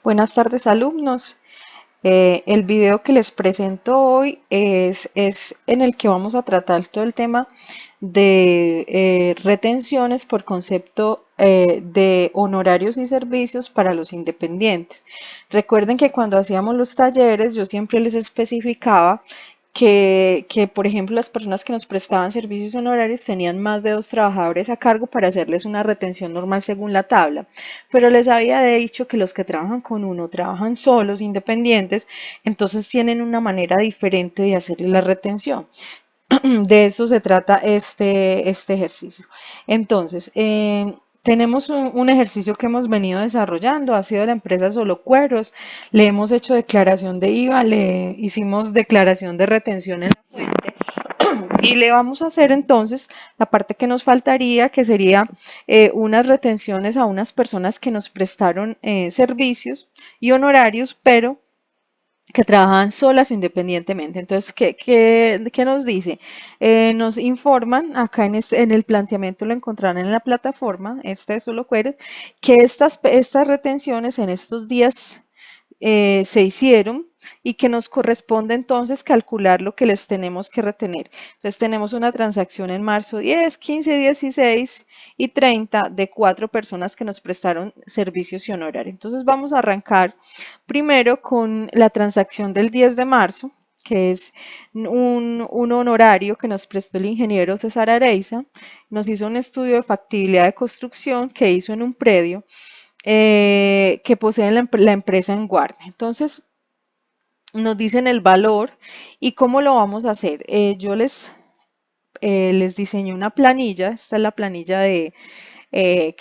Buenas tardes, alumnos. El video que les presento hoy es en el que vamos a tratar todo el tema de retenciones por concepto de honorarios y servicios para los independientes. Recuerden que cuando hacíamos los talleres yo siempre les especificaba por ejemplo, las personas que nos prestaban servicios honorarios tenían más de 2 trabajadores a cargo para hacerles una retención normal según la tabla, pero les había dicho que los que trabajan con uno trabajan solos, independientes, entonces tienen una manera diferente de hacerle la retención. De eso se trata este ejercicio. Entonces, tenemos un ejercicio que hemos venido desarrollando, ha sido la empresa Solo Cueros, le hemos hecho declaración de IVA, le hicimos declaración de retención en la fuente y le vamos a hacer entonces la parte que nos faltaría, que sería unas retenciones a unas personas que nos prestaron servicios y honorarios, pero que trabajan solas o independientemente. Entonces, ¿qué nos dice? Nos informan, acá en el planteamiento lo encontrarán en la plataforma, este es Solo Queries, que estas retenciones en estos días se hicieron y que nos corresponde entonces calcular lo que les tenemos que retener. Entonces tenemos una transacción en marzo 10, 15, 16 y 30 de 4 personas que nos prestaron servicios y honorarios. Entonces vamos a arrancar primero con la transacción del 10 de marzo, que es un honorario que nos prestó el ingeniero César Areiza, nos hizo un estudio de factibilidad de construcción que hizo en un predio que posee la empresa en Guardia. Entonces, nos dicen el valor y cómo lo vamos a hacer. Yo les diseñé una planilla, esta es la planilla que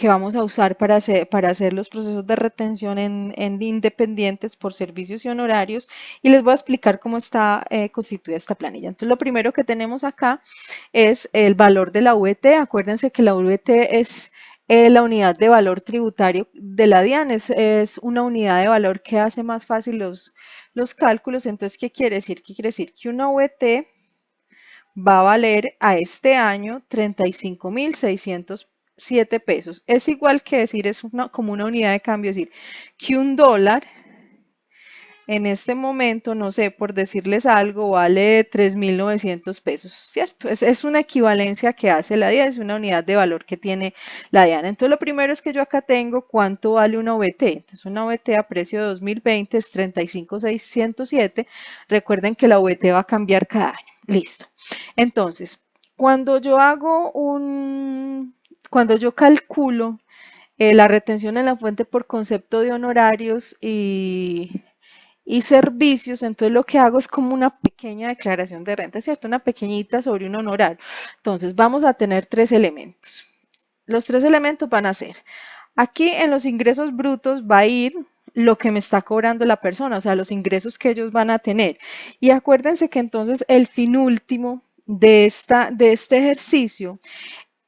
vamos a usar para hacer los procesos de retención en independientes por servicios y honorarios y les voy a explicar cómo está constituida esta planilla. Entonces, lo primero que tenemos acá es el valor de la VT. Acuérdense que la VT es la unidad de valor tributario de la DIAN, es una unidad de valor que hace más fácil los cálculos. Entonces, ¿qué quiere decir? ¿Qué quiere decir? Que una VT va a valer a este año 35.607 pesos. Es igual que decir, como una unidad de cambio, es decir, que un dólar en este momento, no sé, por decirles algo, vale 3.900 pesos, ¿cierto? Es una equivalencia que hace la DIAN, es una unidad de valor que tiene la DIAN. Entonces, lo primero es que yo acá tengo cuánto vale una OVT. Entonces, una OVT a precio de 2020 es 35.607. Recuerden que la OVT va a cambiar cada año. Listo. Entonces, cuando yo calculo la retención en la fuente por concepto de honorarios y servicios, entonces lo que hago es como una pequeña declaración de renta, ¿cierto? Una pequeñita sobre un honorario. Entonces vamos a tener 3 elementos. Los 3 elementos van a ser, aquí en los ingresos brutos va a ir lo que me está cobrando la persona, o sea, los ingresos que ellos van a tener. Y acuérdense que entonces el fin último de este ejercicio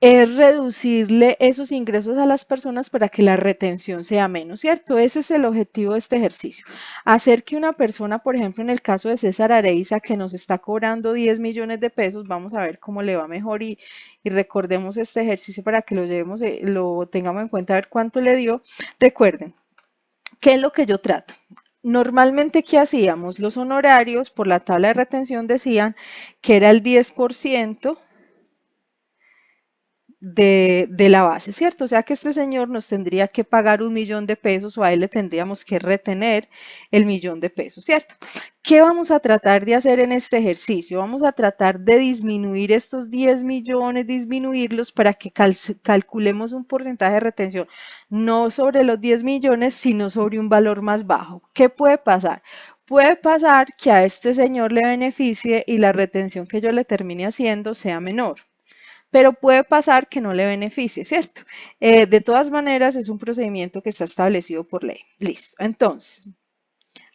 es reducirle esos ingresos a las personas para que la retención sea menos, ¿cierto? Ese es el objetivo de este ejercicio. Hacer que una persona, por ejemplo, en el caso de César Areiza, que nos está cobrando 10 millones de pesos, vamos a ver cómo le va mejor y recordemos este ejercicio para que lo llevemos, lo tengamos en cuenta, a ver cuánto le dio. Recuerden, ¿qué es lo que yo trato? Normalmente, ¿qué hacíamos? Los honorarios por la tabla de retención decían que era el 10% de la base, ¿cierto? O sea que este señor nos tendría que pagar 1.000.000 de pesos o a él le tendríamos que retener el 1.000.000 de pesos, ¿cierto? ¿Qué vamos a tratar de hacer en este ejercicio? Vamos a tratar de disminuir estos 10 millones, disminuirlos para que calculemos un porcentaje de retención, no sobre los 10 millones, sino sobre un valor más bajo. ¿Qué puede pasar? Puede pasar que a este señor le beneficie y la retención que yo le termine haciendo sea menor, pero puede pasar que no le beneficie, ¿cierto? De todas maneras, es un procedimiento que está establecido por ley. Listo. Entonces,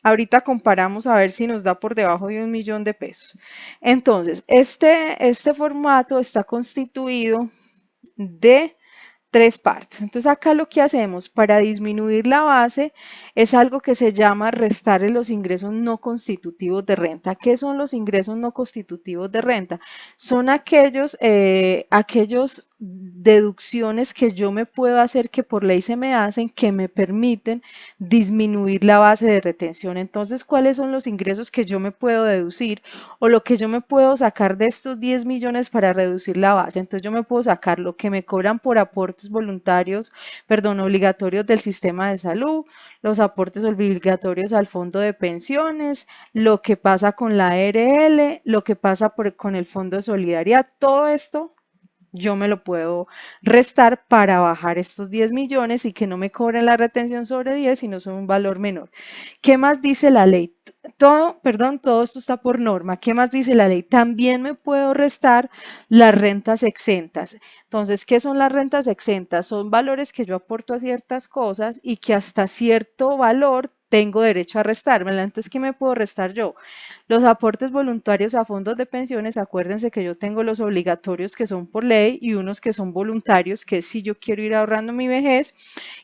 ahorita comparamos a ver si nos da por debajo de 1.000.000 de pesos. Entonces, este formato está constituido de 3 partes. Entonces acá lo que hacemos para disminuir la base es algo que se llama restarle los ingresos no constitutivos de renta. ¿Qué son los ingresos no constitutivos de renta? Son aquellos deducciones que yo me puedo hacer, que por ley se me hacen, que me permiten disminuir la base de retención. Entonces, ¿cuáles son los ingresos que yo me puedo deducir o lo que yo me puedo sacar de estos 10 millones para reducir la base? Entonces, yo me puedo sacar lo que me cobran por aportes voluntarios, perdón, obligatorios del sistema de salud, los aportes obligatorios al fondo de pensiones, lo que pasa con la ARL, lo que pasa con el fondo de solidaridad, todo esto yo me lo puedo restar para bajar estos 10 millones y que no me cobren la retención sobre 10, sino son un valor menor. ¿Qué más dice la ley? Todo esto está por norma. ¿Qué más dice la ley? También me puedo restar las rentas exentas. Entonces, ¿qué son las rentas exentas? Son valores que yo aporto a ciertas cosas y que hasta cierto valor tengo derecho a restármela. Entonces, ¿qué me puedo restar yo? Los aportes voluntarios a fondos de pensiones, acuérdense que yo tengo los obligatorios que son por ley y unos que son voluntarios, que es si yo quiero ir ahorrando mi vejez,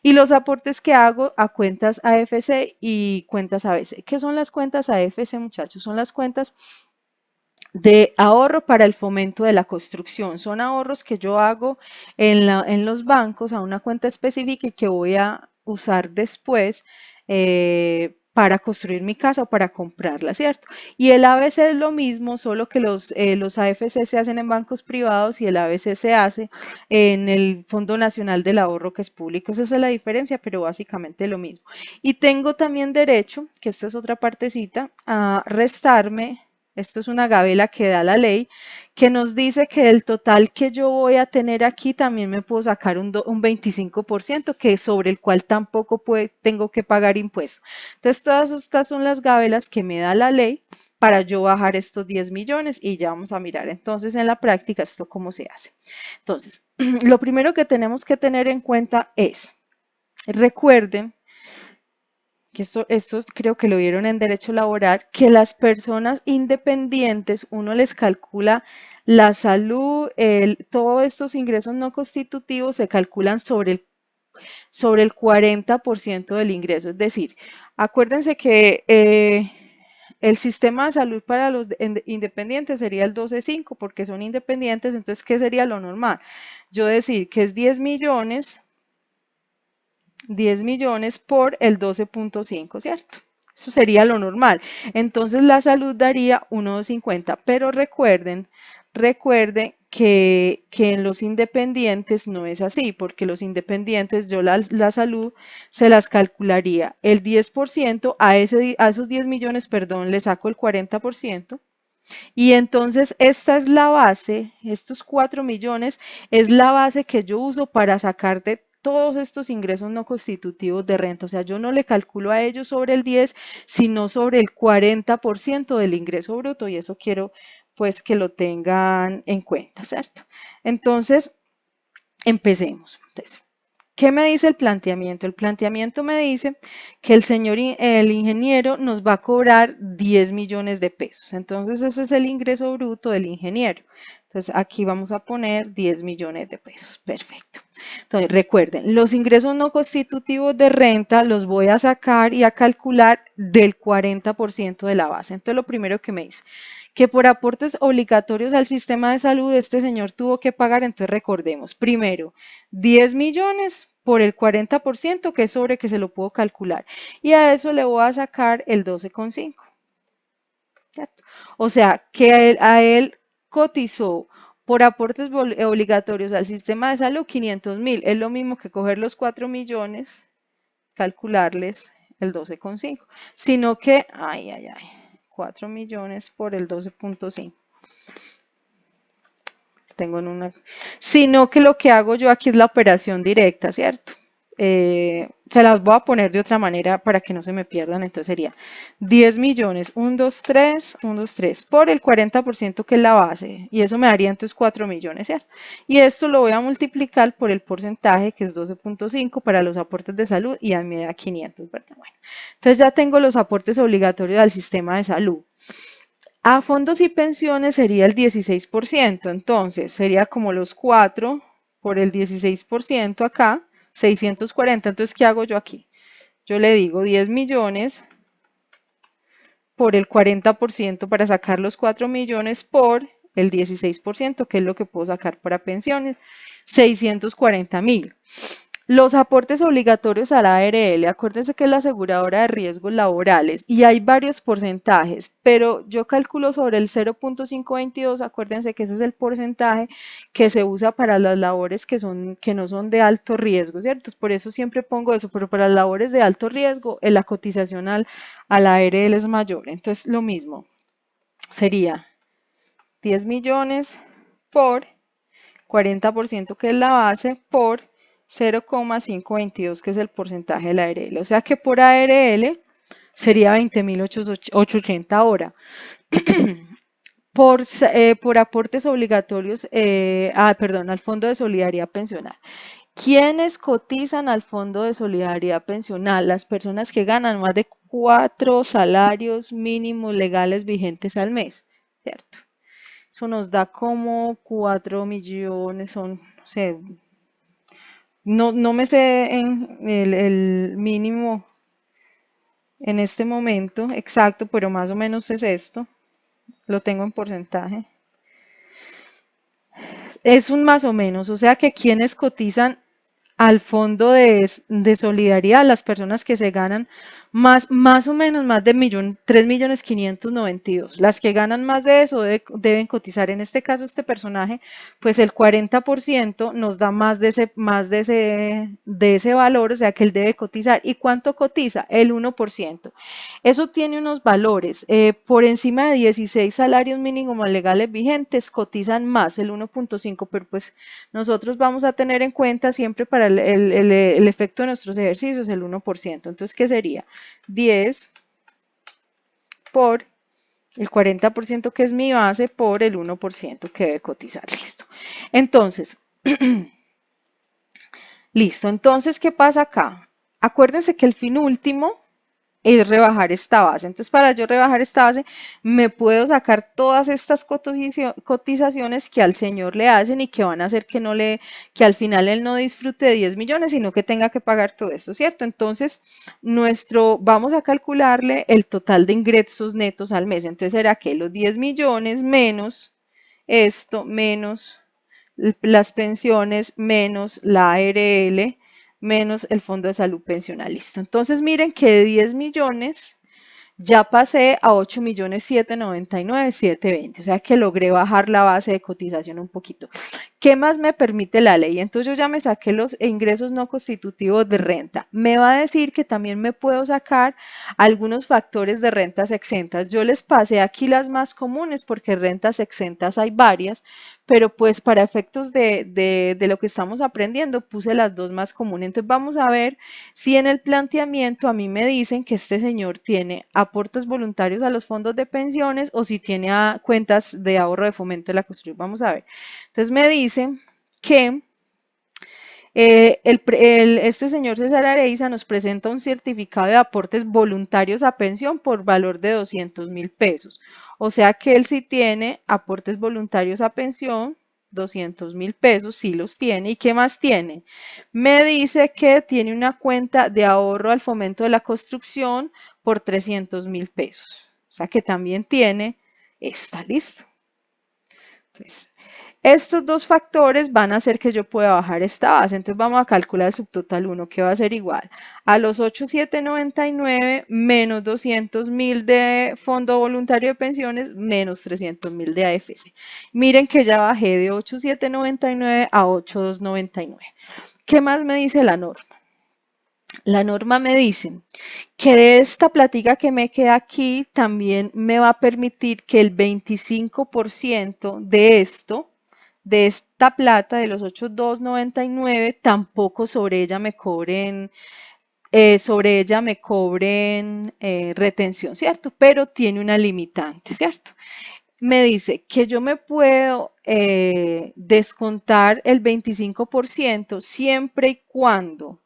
y los aportes que hago a cuentas AFC y cuentas ABC. ¿Qué son las cuentas AFC, muchachos? Son las cuentas de ahorro para el fomento de la construcción. Son ahorros que yo hago en los bancos a una cuenta específica y que voy a usar después para construir mi casa o para comprarla, ¿cierto? Y el ABC es lo mismo, solo que los AFC se hacen en bancos privados y el ABC se hace en el Fondo Nacional del Ahorro, que es público. Esa es la diferencia, pero básicamente lo mismo. Y tengo también derecho, que esta es otra partecita, a restarme. Esto es una gabela que da la ley, que nos dice que del total que yo voy a tener aquí también me puedo sacar un 25%, que sobre el cual tampoco tengo que pagar impuestos. Entonces, todas estas son las gabelas que me da la ley para yo bajar estos 10 millones y ya vamos a mirar entonces en la práctica esto cómo se hace. Entonces, lo primero que tenemos que tener en cuenta es, recuerden, que esto creo que lo vieron en derecho laboral, que las personas independientes, uno les calcula la salud, todos estos ingresos no constitutivos se calculan sobre el 40% del ingreso. Es decir, acuérdense que el sistema de salud para los independientes sería el 12.5 porque son independientes, entonces, ¿qué sería lo normal? Yo decir que es 10 millones por el 12.5, ¿cierto? Eso sería lo normal. Entonces la salud daría 1.250, pero recuerden que en los independientes no es así, porque los independientes yo la salud se las calcularía el 10%, a esos 10 millones, perdón, le saco el 40%, y entonces esta es la base, estos 4 millones es la base que yo uso para sacar de todos estos ingresos no constitutivos de renta. O sea, yo no le calculo a ellos sobre el 10, sino sobre el 40% del ingreso bruto, y eso quiero pues que lo tengan en cuenta, ¿cierto? Entonces, empecemos. Entonces, ¿qué me dice el planteamiento? El planteamiento me dice que el ingeniero nos va a cobrar 10 millones de pesos. Entonces, ese es el ingreso bruto del ingeniero. Entonces, aquí vamos a poner 10 millones de pesos. Perfecto. Entonces, recuerden, los ingresos no constitutivos de renta los voy a sacar y a calcular del 40% de la base. Entonces, lo primero que me dice, que por aportes obligatorios al sistema de salud este señor tuvo que pagar. Entonces, recordemos, primero, 10 millones por el 40%, que es sobre que se lo puedo calcular. Y a eso le voy a sacar el 12.5. ¿Cierto? O sea, que a él cotizó por aportes obligatorios al sistema de salud 500.000. Es lo mismo que coger los 4 millones, calcularles el 12.5. Sino que, 4 millones por el 12.5. Tengo en una, sino que lo que hago yo aquí es la operación directa, ¿cierto? Se las voy a poner de otra manera para que no se me pierdan. Entonces sería 10 millones, 1, 2, 3, 1, 2, 3, por el 40% que es la base, y eso me daría entonces 4 millones, ¿cierto? Y esto lo voy a multiplicar por el porcentaje, que es 12.5 para los aportes de salud, y a mí me da 500, ¿verdad? Bueno, entonces ya tengo los aportes obligatorios al sistema de salud. A fondos y pensiones sería el 16%, entonces sería como los 4 por el 16% acá, 640. Entonces, ¿qué hago yo aquí? Yo le digo 10 millones por el 40% para sacar los 4 millones por el 16%, que es lo que puedo sacar para pensiones, 640.000. Los aportes obligatorios a la ARL, acuérdense que es la aseguradora de riesgos laborales y hay varios porcentajes, pero yo calculo sobre el 0.522, acuérdense que ese es el porcentaje que se usa para las labores que no son de alto riesgo, ¿cierto? Por eso siempre pongo eso, pero para las labores de alto riesgo, la cotización a la ARL es mayor. Entonces, lo mismo, sería 10 millones por 40%, que es la base, por 0,522, que es el porcentaje de la ARL. O sea que por ARL sería 20.880 ahora. Por aportes obligatorios, perdón, al Fondo de Solidaridad Pensional. ¿Quiénes cotizan al Fondo de Solidaridad Pensional? Las personas que ganan más de 4 salarios mínimos legales vigentes al mes, ¿cierto? Eso nos da como 4 millones, son, no sé, no me sé el mínimo en este momento exacto, pero más o menos es esto. Lo tengo en porcentaje. Es un más o menos, o sea que quienes cotizan al fondo de solidaridad, las personas que se ganan más o menos más de 3.592.000. Las que ganan más de eso deben cotizar. En este caso, este personaje, pues el 40% nos da más de ese valor, o sea que él debe cotizar. ¿Y cuánto cotiza? El 1%. Eso tiene unos valores. Por encima de 16 salarios mínimos legales vigentes, cotizan más, el 1.5, pero pues nosotros vamos a tener en cuenta siempre para el efecto de nuestros ejercicios el 1%. Entonces, ¿qué sería? 10 por el 40%, que es mi base, por el 1% que debe cotizar. Listo. Entonces, listo. Entonces, ¿qué pasa acá? Acuérdense que el fin último es rebajar esta base. Entonces, para yo rebajar esta base, me puedo sacar todas estas cotizaciones que al señor le hacen y que van a hacer que al final él no disfrute de 10 millones, sino que tenga que pagar todo esto, ¿cierto? Entonces, vamos a calcularle el total de ingresos netos al mes. Entonces, será que los 10 millones menos esto, menos las pensiones, menos la ARL, menos el Fondo de Salud Pensional. Listo. Entonces miren que de 10 millones ya pasé a 8.799.720, o sea que logré bajar la base de cotización un poquito. ¿Qué más me permite la ley? Entonces yo ya me saqué los ingresos no constitutivos de renta. Me va a decir que también me puedo sacar algunos factores de rentas exentas. Yo les pasé aquí las más comunes porque rentas exentas hay varias, pero pues para efectos de lo que estamos aprendiendo puse las dos más comunes. Entonces vamos a ver si en el planteamiento a mí me dicen que este señor tiene aportes voluntarios a los fondos de pensiones o si tiene cuentas de ahorro de fomento de la construcción. Vamos a ver. Entonces me dice que este señor César Areiza nos presenta un certificado de aportes voluntarios a pensión por valor de 200.000 pesos. O sea que él sí tiene aportes voluntarios a pensión, 200.000 pesos, sí los tiene. ¿Y qué más tiene? Me dice que tiene una cuenta de ahorro al fomento de la construcción por 300.000 pesos. O sea que también tiene, está listo. Entonces, estos dos factores van a hacer que yo pueda bajar esta base. Entonces vamos a calcular el subtotal 1, que va a ser igual a los 8.799 menos 200.000 de Fondo Voluntario de Pensiones menos 300.000 de AFC. Miren que ya bajé de 8.799 a 8.299. ¿Qué más me dice la norma? La norma me dice que de esta plática que me queda aquí también me va a permitir que el 25% de esto, de esta plata de los 8.299, tampoco sobre ella me cobren, retención, ¿cierto? Pero tiene una limitante, ¿cierto? Me dice que yo me puedo descontar el 25% siempre y cuando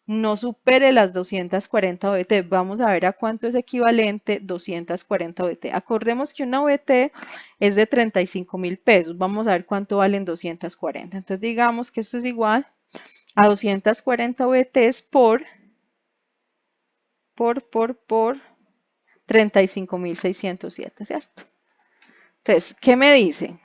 no supere las 240 OBT. Vamos a ver a cuánto es equivalente 240 OBT. Acordemos que una OBT es de 35.000 pesos. Vamos a ver cuánto valen 240. Entonces digamos que esto es igual a 240 OBTs por 35.607, ¿cierto? Entonces, ¿qué me dice?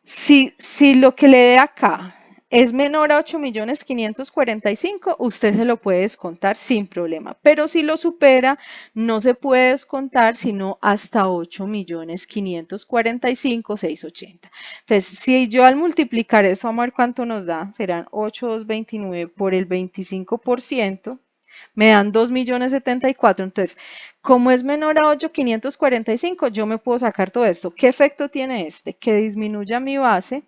Si lo que le dé acá es menor a 8.545.000, usted se lo puede descontar sin problema. Pero si lo supera, no se puede descontar sino hasta 8.545.680. Entonces, si yo al multiplicar eso, vamos a ver cuánto nos da. Serán 8.229 por el 25%. Me dan 2.074.000. Entonces, como es menor a 8.545, yo me puedo sacar todo esto. ¿Qué efecto tiene este? Que disminuya mi base,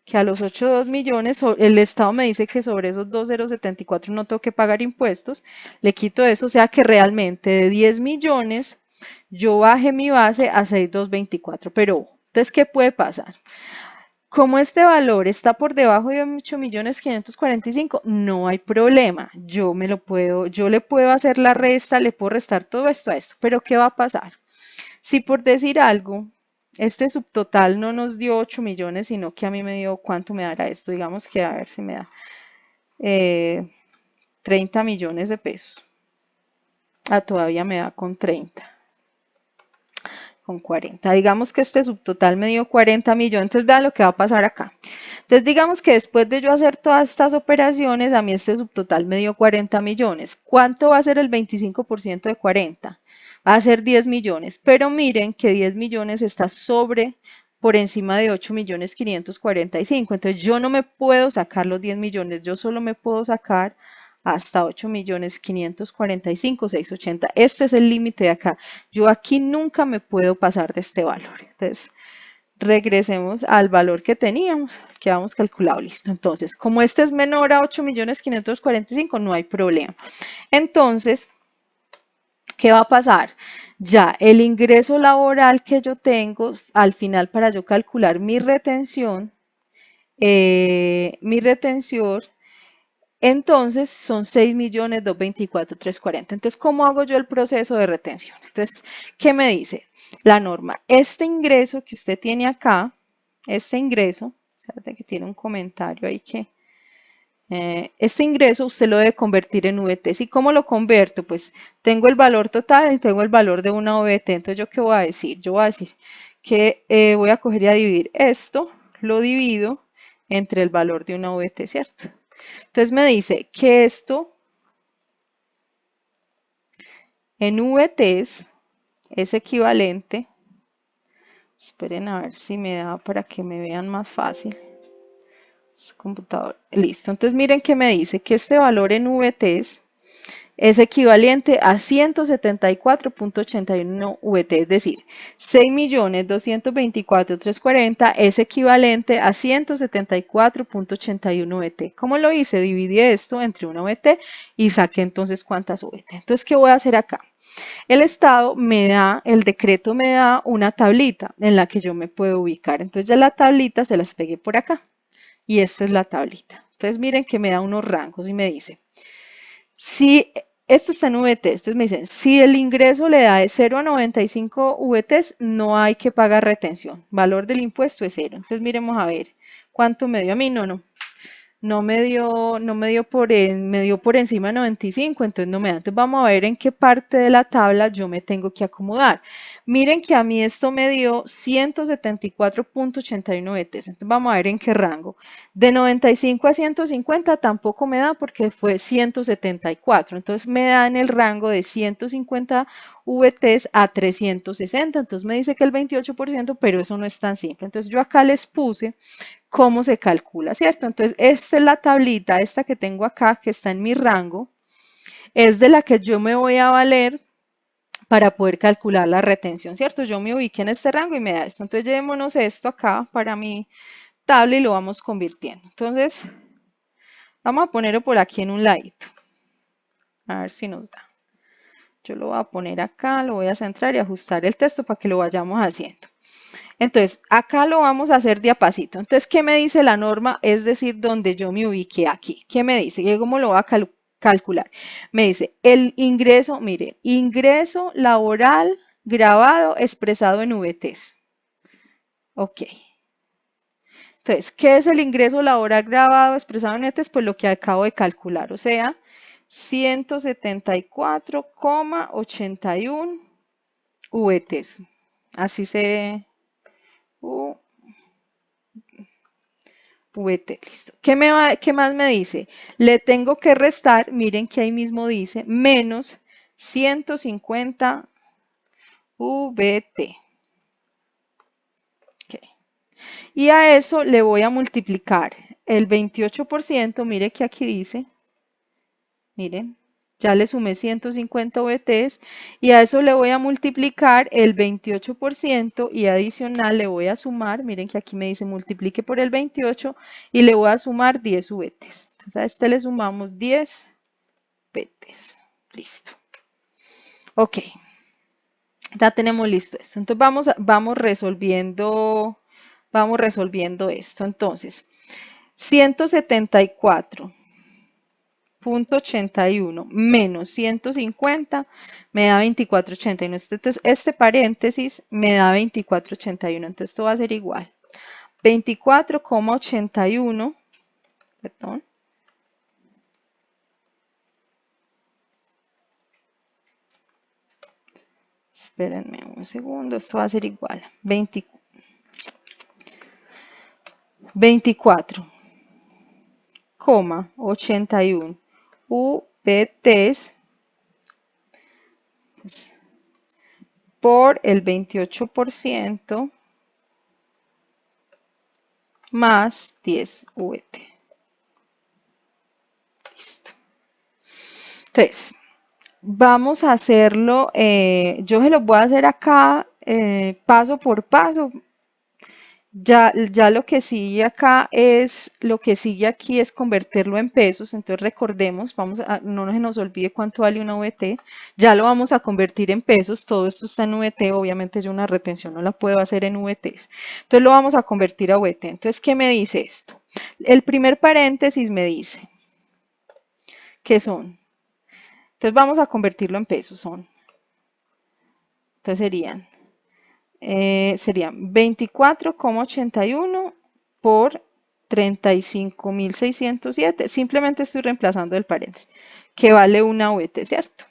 que a los 8.2 millones, el Estado me dice que sobre esos 2.074 no tengo que pagar impuestos, le quito eso, o sea que realmente de 10 millones yo baje mi base a 6.224. Pero, entonces, ¿qué puede pasar? Como este valor está por debajo de 8.545.000, no hay problema. Yo le puedo hacer la resta, le puedo restar todo esto a esto. Pero ¿qué va a pasar? Si por decir algo, este subtotal no nos dio 8 millones, sino que a mí me dio, ¿cuánto me dará esto? Digamos que a ver si me da 30 millones de pesos. Ah, todavía me da con 30. Con 40. Digamos que este subtotal me dio 40 millones, entonces vean lo que va a pasar acá. Entonces digamos que después de yo hacer todas estas operaciones, a mí este subtotal me dio 40 millones. ¿Cuánto va a ser el 25% de 40? Va a ser 10 millones, pero miren que 10 millones está por encima de 8.545.000. Entonces yo no me puedo sacar los 10 millones, yo solo me puedo sacar hasta 8.545.680. Este es el límite de acá. Yo aquí nunca me puedo pasar de este valor. Entonces, regresemos al valor que teníamos, que habíamos calculado. Listo. Entonces, como este es menor a 8.545.000, no hay problema. Entonces, ¿qué va a pasar? Ya el ingreso laboral que yo tengo, al final para yo calcular mi retención, entonces son 6.224.340. Entonces, ¿cómo hago yo el proceso de retención? Entonces, ¿qué me dice la norma? Este ingreso que usted tiene acá, este ingreso, fíjate que tiene un comentario ahí que este ingreso usted lo debe convertir en VT. ¿Y cómo lo converto? Pues tengo el valor total y tengo el valor de una VT. Entonces, ¿yo qué voy a decir? Yo voy a decir que voy a coger y a dividir esto, lo divido entre el valor de una VT, ¿cierto? Entonces me dice que esto en VTs es equivalente, esperen a ver si me da para que me vean más fácil. Computador, listo. Entonces miren que me dice que este valor en VTs es equivalente a 174.81 VT, es decir, 6.224.340 es equivalente a 174.81 VT. ¿Cómo lo hice? Dividí esto entre una VT y saqué entonces cuántas VT. Entonces, ¿qué voy a hacer acá? El Estado el decreto me da una tablita en la que yo me puedo ubicar. Entonces ya la tablita se las pegué por acá y esta es la tablita. Entonces miren que me da unos rangos y me dice, si esto está en VT, entonces me dicen, si el ingreso le da de 0 a 95 VTs, no hay que pagar retención. Valor del impuesto es 0. Entonces miremos a ver, ¿cuánto me dio a mí? Me dio por encima de 95, entonces no me da. Entonces vamos a ver en qué parte de la tabla yo me tengo que acomodar. Miren que a mí esto me dio 174.81 BTs, entonces vamos a ver en qué rango. De 95 a 150 tampoco me da porque fue 174, entonces me da en el rango de 150 VTs a 360, entonces me dice que el 28%, pero eso no es tan simple. Entonces yo acá les puse cómo se calcula, ¿cierto? Entonces, esta es la tablita, esta que tengo acá, que está en mi rango, es de la que yo me voy a valer para poder calcular la retención, ¿cierto? Yo me ubiqué en este rango y me da esto. Entonces, llevémonos esto acá para mi tabla y lo vamos convirtiendo. Entonces, vamos a ponerlo por aquí en un ladito. A ver si nos da. Yo lo voy a poner acá, lo voy a centrar y ajustar el texto para que lo vayamos haciendo. Entonces, acá lo vamos a hacer de a pasito. Entonces, ¿qué me dice la norma? Es decir, donde yo me ubiqué aquí. ¿Qué me dice? ¿Y cómo lo va a calcular? Me dice, el ingreso, mire, ingreso laboral grabado expresado en VTs. Ok. Entonces, ¿qué es el ingreso laboral grabado expresado en VTs? Pues lo que acabo de calcular, o sea, 174,81 VTs. Así se... VT, listo. ¿Qué más me dice? Le tengo que restar, miren que ahí mismo dice, menos 150 VT. Okay. Y a eso le voy a multiplicar el 28%, mire que aquí dice, miren, ya le sumé 150 VTs y a eso le voy a multiplicar el 28% y adicional le voy a sumar, miren que aquí me dice multiplique por el 28 y le voy a sumar 10 VTs. Entonces a este le sumamos 10 VTs. Listo. Ok, ya tenemos listo esto. Entonces vamos resolviendo esto. Entonces, 174.81 menos 150 me da 24.81. Entonces, este paréntesis me da 24.81. Entonces, esto va a ser igual. 24,81, perdón. Espérenme un segundo, esto va a ser igual. 24,81 VTs por el 28% más 10 VT. Listo. Entonces, vamos a hacerlo, yo se lo voy a hacer acá paso por paso. Ya lo que sigue acá lo que sigue aquí es convertirlo en pesos, entonces recordemos, no se nos olvide cuánto vale una VT, ya lo vamos a convertir en pesos, todo esto está en VT, obviamente yo una retención no la puedo hacer en VTs, entonces lo vamos a convertir a VT, entonces ¿qué me dice esto? El primer paréntesis me dice, ¿qué son? Entonces vamos a convertirlo en pesos, entonces serían 24,81 por 35.607. Simplemente estoy reemplazando el paréntesis, que vale una VT, ¿cierto?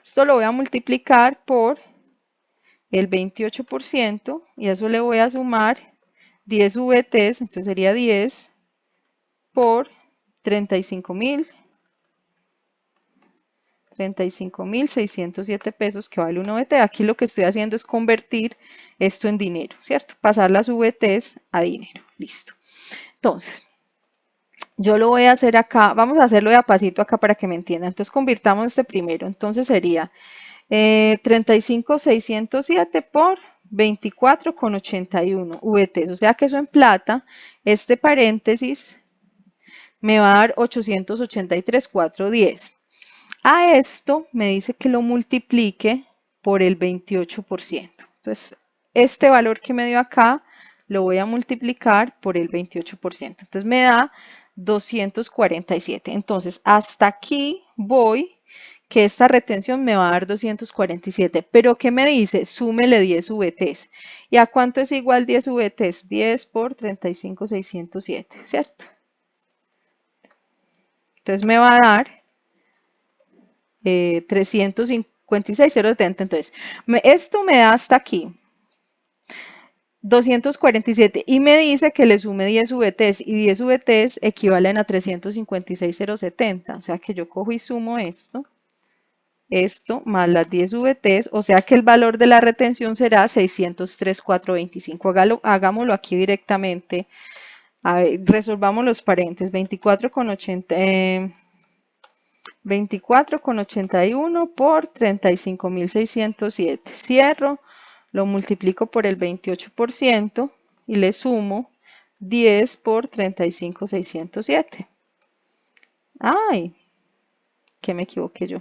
Esto lo voy a multiplicar por el 28% y a eso le voy a sumar 10 VTs, entonces sería 10 por 35.607 pesos que vale una VT. Aquí lo que estoy haciendo es convertir esto en dinero, ¿cierto? Pasar las VTs a dinero. Listo. Entonces, yo lo voy a hacer acá. Vamos a hacerlo de a pasito acá para que me entiendan. Entonces, convirtamos este primero. Entonces, sería 35.607 por 24,81 VTs. O sea que eso en plata, este paréntesis me va a dar 883,410. A esto me dice que lo multiplique por el 28%. Entonces, este valor que me dio acá lo voy a multiplicar por el 28%. Entonces, me da 247. Entonces, hasta aquí voy, que esta retención me va a dar 247. Pero, ¿qué me dice? Súmele 10 VTs. ¿Y a cuánto es igual 10 VTs? 10 por 35.607, ¿cierto? Entonces, me va a dar 356,070. Entonces, esto me da hasta aquí 247 y me dice que le sume 10 VTs y 10 VTs equivalen a 356,070. O sea que yo cojo y sumo esto más las 10 VTs, o sea que el valor de la retención será 603,425. Hagámoslo aquí directamente. A ver, resolvamos los paréntesis. 24,81 por 35.607. Cierro, lo multiplico por el 28% y le sumo 10 por 35.607. ¡Ay! ¿Qué me equivoqué yo?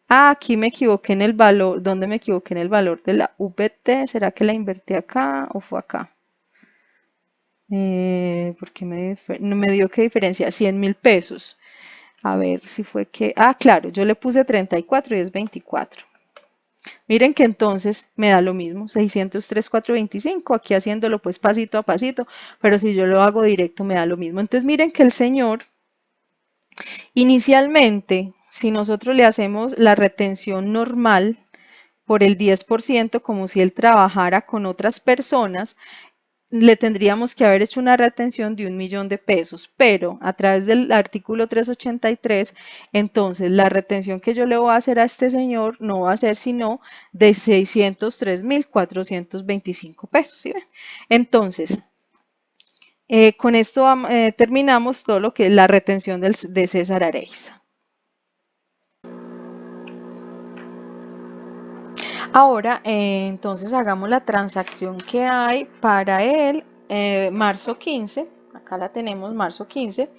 Ah, aquí me equivoqué en el valor. ¿Dónde me equivoqué en el valor de la VT? ¿Será que la invertí acá o fue acá? Porque me dio qué diferencia, 100.000 pesos. A ver si fue que... Ah, claro, yo le puse 34 y es 24. Miren que entonces me da lo mismo, 603,425, aquí haciéndolo pues pasito a pasito, pero si yo lo hago directo me da lo mismo. Entonces miren que el señor, inicialmente, si nosotros le hacemos la retención normal por el 10%, como si él trabajara con otras personas, le tendríamos que haber hecho una retención de 1.000.000 de pesos, pero a través del artículo 383, entonces la retención que yo le voy a hacer a este señor no va a ser sino de 603.425 pesos, ¿sí ven? Entonces, con esto terminamos todo lo que es la retención de César Areiza. Ahora, entonces hagamos la transacción que hay para el marzo 15. Acá la tenemos, marzo 15.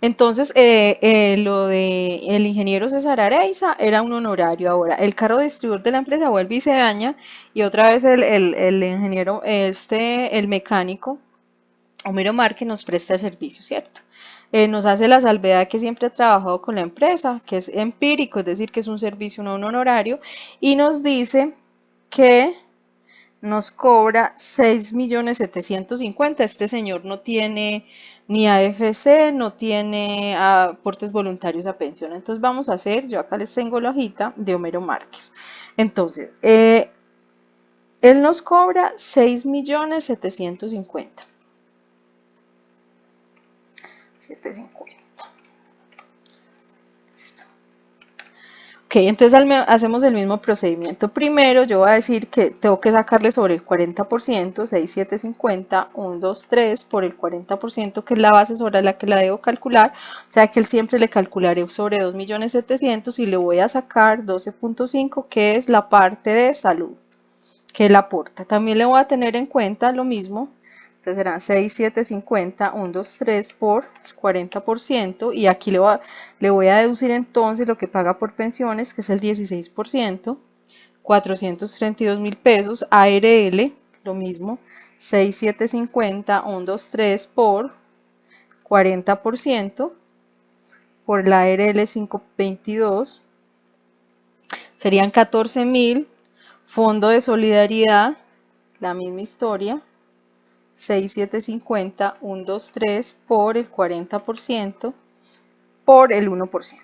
Entonces, lo de el ingeniero César Areiza era un honorario. Ahora, el carro distribuidor de la empresa vuelve y se daña, y otra vez el ingeniero, el mecánico, Homero Márquez, nos presta el servicio, ¿cierto? Nos hace la salvedad que siempre ha trabajado con la empresa, que es empírico, es decir, que es un servicio, no un honorario, y nos dice que nos cobra 6.750.000. Este señor no tiene ni AFC, no tiene aportes voluntarios a pensión. Entonces vamos a hacer, yo acá les tengo la hojita de Homero Márquez. Entonces, él nos cobra 6.750.000. 750. Listo. Ok, entonces hacemos el mismo procedimiento. Primero yo voy a decir que tengo que sacarle sobre el 40%, 6.750, 1, 2, 3 por el 40%, que es la base sobre la que la debo calcular. O sea que él siempre le calcularé sobre 2.700.000 y le voy a sacar 12.5, que es la parte de salud que él aporta. También le voy a tener en cuenta lo mismo. Entonces serán 6.750, 1, 2, 3 por 40%, y aquí le voy a deducir entonces lo que paga por pensiones, que es el 16%, 432.000 pesos. ARL, lo mismo, 6.750, 1, 2, 3 por 40%, por la ARL 522, serían 14.000. Fondo de solidaridad, la misma historia, 6.750, 1, 2, 3 por el 40% por el 1%.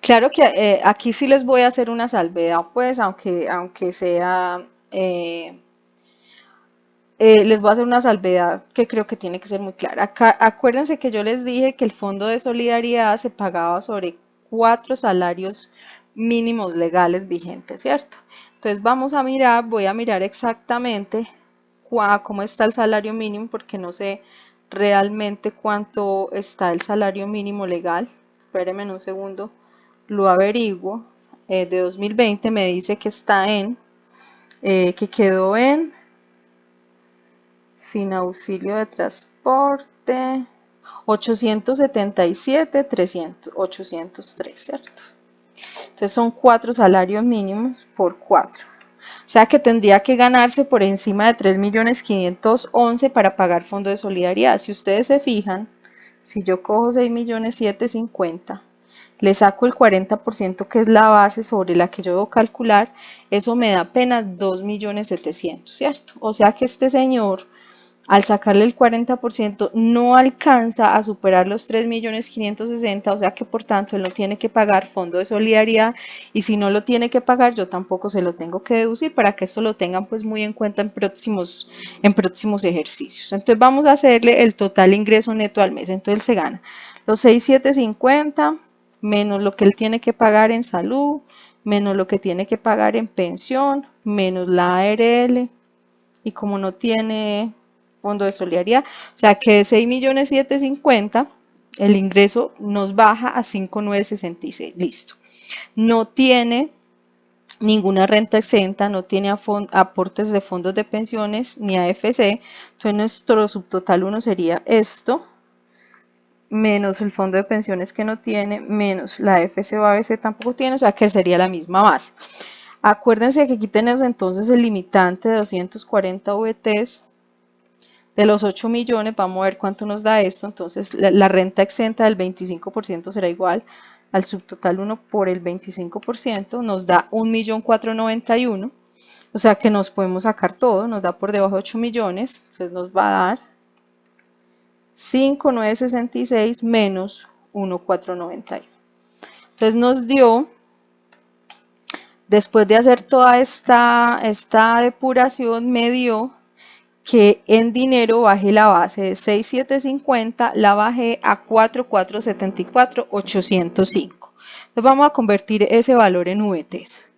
Claro que aquí sí les voy a hacer una salvedad, pues, aunque sea, les voy a hacer una salvedad que creo que tiene que ser muy clara. Acá, acuérdense que yo les dije que el Fondo de Solidaridad se pagaba sobre 4 salarios mínimos legales vigentes, ¿cierto? Entonces vamos a mirar, voy a mirar exactamente cómo está el salario mínimo, porque no sé realmente cuánto está el salario mínimo legal. Espérenme un segundo, lo averiguo. De 2020 me dice que está que quedó en sin auxilio de transporte, 877, 300, 803, ¿cierto? Entonces son 4 salarios mínimos por 4. O sea que tendría que ganarse por encima de 3.511.000 para pagar fondo de solidaridad. Si ustedes se fijan, si yo cojo 6.750.000, le saco el 40%, que es la base sobre la que yo debo calcular, eso me da apenas 2.700.000, ¿cierto? O sea que este señor, al sacarle el 40%, no alcanza a superar los 3.560.000, o sea que por tanto él no tiene que pagar fondo de solidaridad, y si no lo tiene que pagar, yo tampoco se lo tengo que deducir, para que esto lo tengan pues muy en cuenta en próximos ejercicios. Entonces vamos a hacerle el total ingreso neto al mes. Entonces él se gana los 6.750 menos lo que él tiene que pagar en salud, menos lo que tiene que pagar en pensión, menos la ARL, y como no tiene fondo de solidaridad, o sea que de 6.750.000 el ingreso nos baja a 5.966, listo. No tiene ninguna renta exenta, no tiene aportes de fondos de pensiones ni AFC, entonces nuestro subtotal 1 sería esto, menos el fondo de pensiones que no tiene, menos la AFC o ABC tampoco tiene, o sea que sería la misma base. Acuérdense que aquí tenemos entonces el limitante de 240 VTs de los 8 millones. Vamos a ver cuánto nos da esto. Entonces la renta exenta del 25% será igual al subtotal 1 por el 25%, nos da 1.491.000, o sea que nos podemos sacar todo, nos da por debajo de 8 millones, entonces nos va a dar 5.966 menos 1.491. Entonces nos dio Después de hacer toda esta depuración, me dio que en dinero bajé la base de 6.750, la bajé a 4.474.805. Entonces vamos a convertir ese valor en VTs.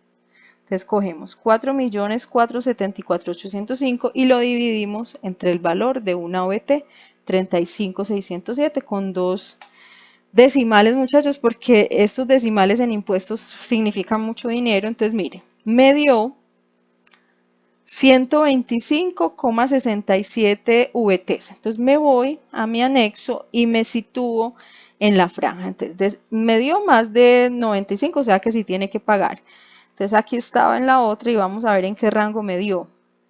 Entonces cogemos 4.474.805 y lo dividimos entre el valor de una VT 35.607 con dos decimales, muchachos, porque estos decimales en impuestos significan mucho dinero. Entonces mire, me dio 125,67 VTs. Entonces me voy a mi anexo y me sitúo en la franja. Entonces me dio más de 95, o sea que sí tiene que pagar. Entonces aquí estaba en la otra y vamos a ver en qué rango me dio.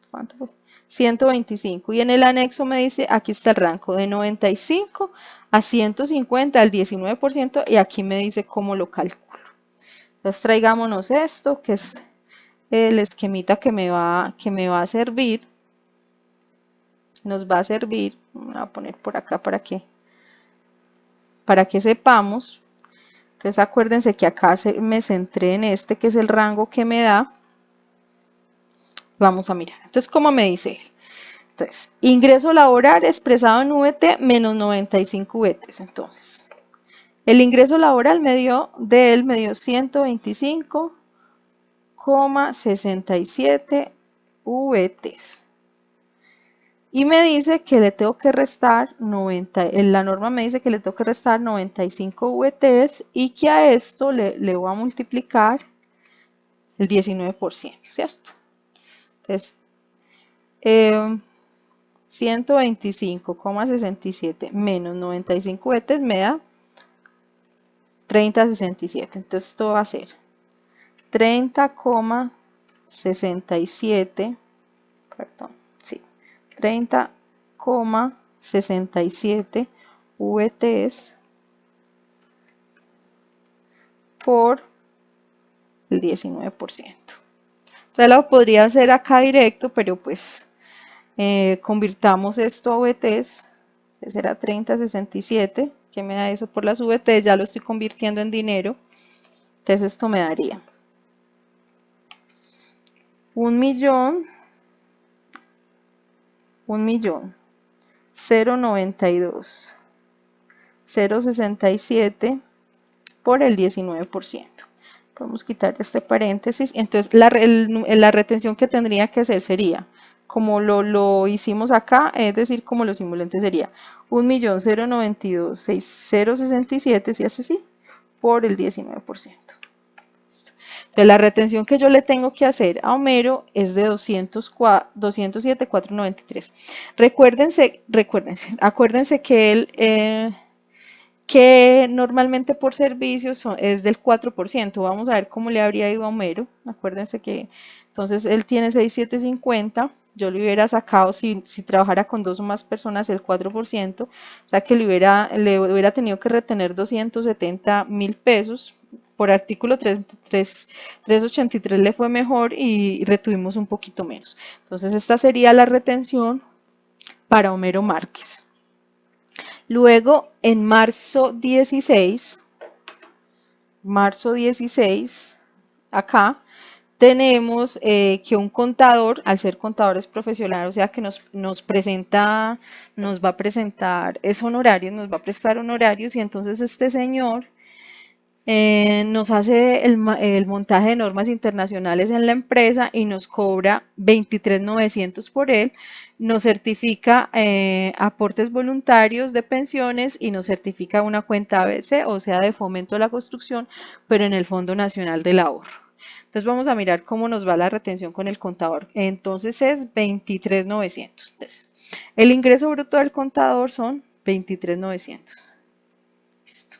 ¿Cuánto fue? 125. Y en el anexo me dice, aquí está el rango de 95 a 150, al 19%, y aquí me dice cómo lo calculo. Entonces traigámonos esto, que es el esquemita que me va a servir. Nos va a servir, voy a poner por acá para que sepamos. Entonces acuérdense que acá me centré en este, que es el rango que me da. Vamos a mirar. Entonces, ¿cómo me dice? Entonces, ingreso laboral expresado en VT menos 95 VTs. Entonces, el ingreso laboral me dio 125,67 VTs. Y me dice que le tengo que restar 90, en la norma me dice que le tengo que restar 95 VTs y que a esto le voy a multiplicar el 19%, ¿cierto? Entonces, 125,67 menos 95 VTs me da 30,67. Entonces esto va a ser 30,67, perdón, sí, 30,67 VTs por el 19%. Entonces lo podría hacer acá directo, pero pues convirtamos esto a VTs, que será 30,67, que me da eso por las VTs, ya lo estoy convirtiendo en dinero. Entonces esto me daría 1.092.067 por el 19%. Podemos quitar este paréntesis. Entonces la retención que tendría que hacer sería, como lo hicimos acá, es decir, como lo simulante sería 1.092.067, si hace así, por el 19%. Entonces la retención que yo le tengo que hacer a Homero es de 207.493. Acuérdense que normalmente por servicios es del 4%. Vamos a ver cómo le habría ido a Homero. Acuérdense que entonces él tiene 6.750. Yo le hubiera sacado, si trabajara con dos o más personas, el 4%. O sea que le hubiera tenido que retener 270.000 pesos. Por artículo 383 le fue mejor y retuvimos un poquito menos. Entonces esta sería la retención para Homero Márquez. Luego, en marzo 16, acá tenemos que un contador, al ser contadores profesionales, o sea que nos va a presentar honorarios, nos va a prestar honorarios, y entonces este señor nos hace el montaje de normas internacionales en la empresa y nos cobra 23.900 por él, nos certifica aportes voluntarios de pensiones y nos certifica una cuenta ABC, o sea, de fomento a la construcción, pero en el Fondo Nacional del Ahorro. Entonces vamos a mirar cómo nos va la retención con el contador. Entonces es 23.900. Entonces, el ingreso bruto del contador son 23.900. Listo.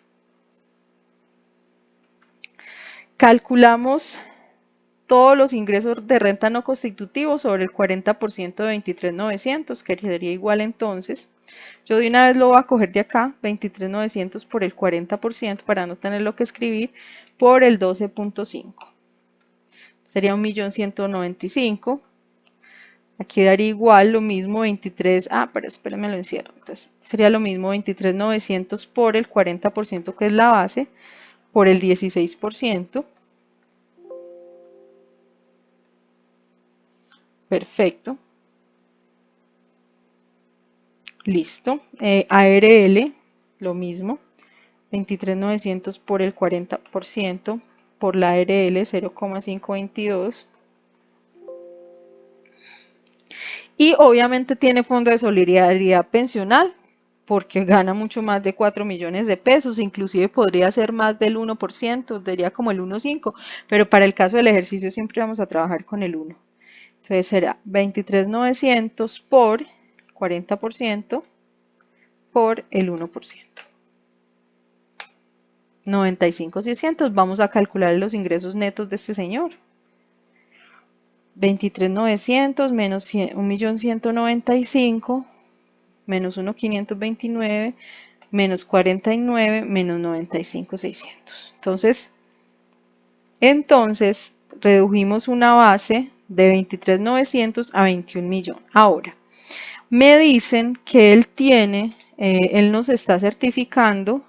Calculamos todos los ingresos de renta no constitutivos sobre el 40% de 23.900, que sería igual entonces. Yo de una vez lo voy a coger de acá, 23.900 por el 40%, para no tenerlo que escribir, por el 12.5. Sería 1.195.000. Aquí daría igual lo mismo 23, pero espérenme, lo encierro. Entonces sería lo mismo 23.900 por el 40%, que es la base, por el 16%. Perfecto. Listo. ARL, lo mismo. 23.900 por el 40% por la ARL 0,522. Y obviamente tiene fondo de solidaridad pensional porque gana mucho más de 4 millones de pesos, inclusive podría ser más del 1%, diría como el 1,5, pero para el caso del ejercicio siempre vamos a trabajar con el 1. Entonces será 23.900 por 40% por el 1%. 95.600, vamos a calcular los ingresos netos de este señor. 23.900 menos 1.195.000 menos 1.529 menos 49 menos 95.600. Entonces redujimos una base de 23.900 a 21 millones. Ahora, me dicen que él tiene, él nos está certificando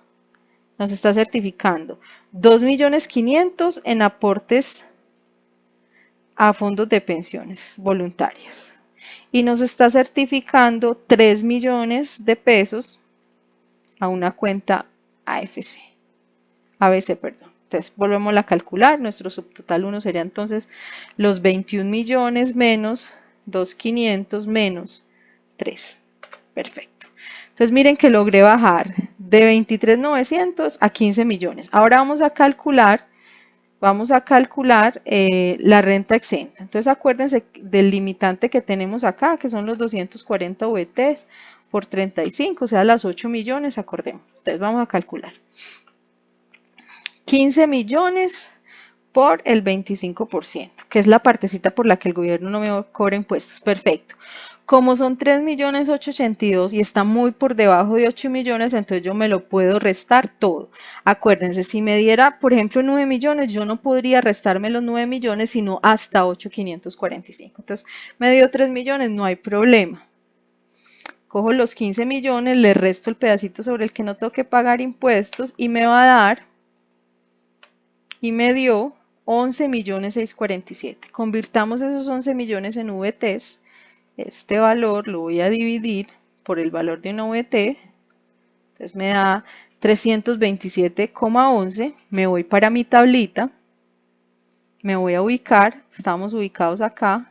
2.500.000 en aportes a fondos de pensiones voluntarias y nos está certificando 3 millones de pesos a una cuenta ABC, perdón. Entonces volvemos a calcular, nuestro subtotal 1 sería entonces los 21 millones menos 2.500 menos 3. Perfecto. Entonces miren que logré bajar de 23.900 a 15 millones. Ahora vamos a calcular la renta exenta. Entonces acuérdense del limitante que tenemos acá, que son los 240 VTs por 35, o sea, las 8 millones, acordemos. Entonces vamos a calcular. 15 millones por el 25%, que es la partecita por la que el gobierno no me cobra impuestos. Perfecto. Como son 3.882.000 y está muy por debajo de 8 millones, entonces yo me lo puedo restar todo. Acuérdense, si me diera, por ejemplo, 9 millones, yo no podría restarme los 9 millones, sino hasta 8.545. Entonces, me dio 3 millones, no hay problema. Cojo los 15 millones, le resto el pedacito sobre el que no tengo que pagar impuestos y me va a dar, y me dio 11.647.000. Convirtamos esos 11 millones en VTs. Este valor lo voy a dividir por el valor de una VT, entonces me da 327,11, me voy para mi tablita, me voy a ubicar, estamos ubicados acá,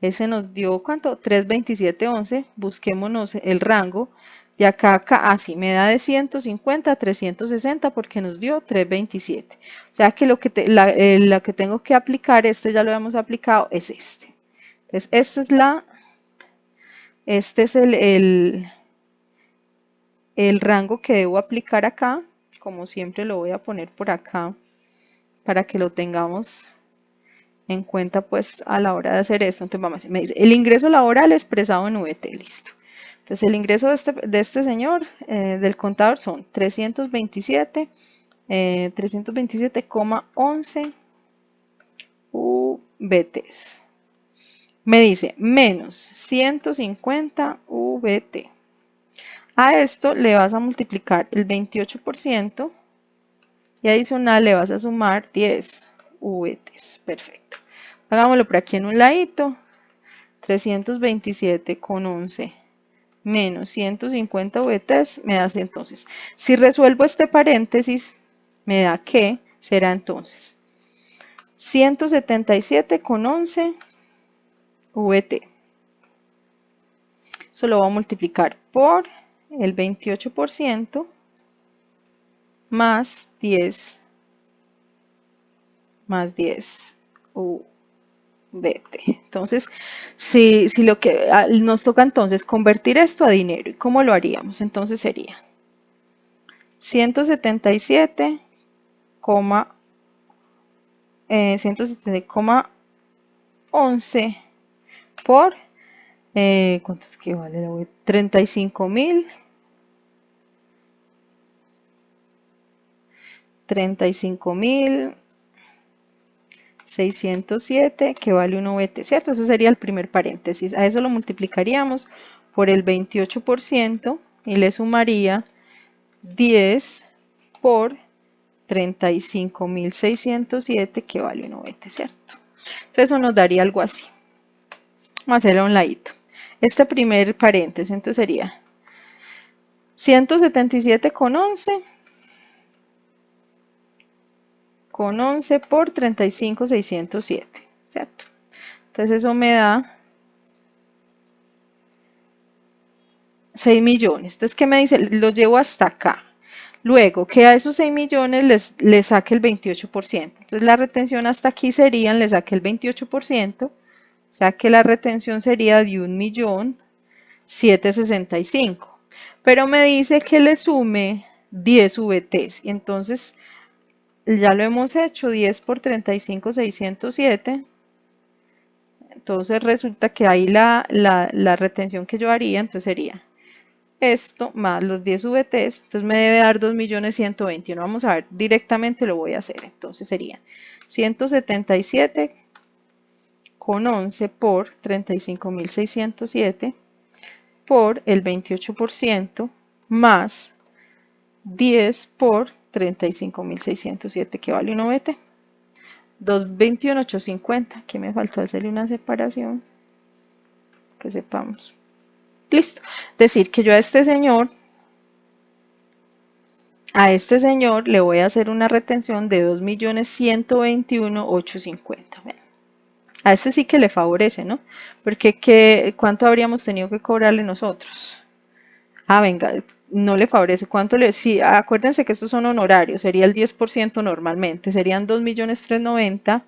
ese nos dio, ¿cuánto? 327,11, busquémonos el rango, de acá a acá, así me da de 150 a 360 porque nos dio 327, o sea que lo que tengo que aplicar, este ya lo hemos aplicado, es este. Entonces este es el rango que debo aplicar acá, como siempre lo voy a poner por acá para que lo tengamos en cuenta pues a la hora de hacer esto. Entonces me dice, el ingreso laboral expresado en VT, listo. Entonces el ingreso de este señor, del contador, son 327,11 VTs. Me dice menos 150 VT. A esto le vas a multiplicar el 28% y adicional le vas a sumar 10 VTs. Perfecto. Hagámoslo por aquí en un ladito. 327,11 menos 150 VTs me da entonces. Si resuelvo este paréntesis, me da que será entonces 177,11 VT. Eso lo voy a multiplicar por el 28% más 10 VT. Entonces, si lo que nos toca entonces convertir esto a dinero, ¿y cómo lo haríamos? Entonces sería 177,11 por ¿cuánto es que vale la VT? 35.607 que vale 1 VT, ¿cierto? Ese sería el primer paréntesis. A eso lo multiplicaríamos por el 28% y le sumaría 10 por 35.607 que vale 1 VT, ¿cierto? Entonces eso nos daría algo así. Vamos a hacerlo a un ladito. Este primer paréntesis, entonces sería 177,11 por 35,607, ¿cierto? Entonces eso me da 6 millones. Entonces, ¿qué me dice? Lo llevo hasta acá. Luego, que a esos 6 millones les saque el 28%. Entonces, la retención hasta aquí serían, le saque el 28%, o sea que la retención sería de 1.765.000. Pero me dice que le sume 10 VTs. Y entonces, ya lo hemos hecho, 10 por 35,607. Entonces, resulta que ahí la retención que yo haría, entonces sería esto más los 10 VTs, entonces me debe dar 2.121.000. Vamos a ver, directamente lo voy a hacer. Entonces sería 177,11 por 35.607 por el 28% más 10 por 35.607, que vale 1 VT. 221.850. Aquí me faltó hacerle una separación que sepamos. Listo. Decir que yo a este señor le voy a hacer una retención de 2.121.850. A este sí que le favorece, ¿no? Porque ¿cuánto habríamos tenido que cobrarle nosotros? Ah, venga, no le favorece. ¿Cuánto le? Sí, acuérdense que estos son honorarios, sería el 10% normalmente, serían 2.390.000.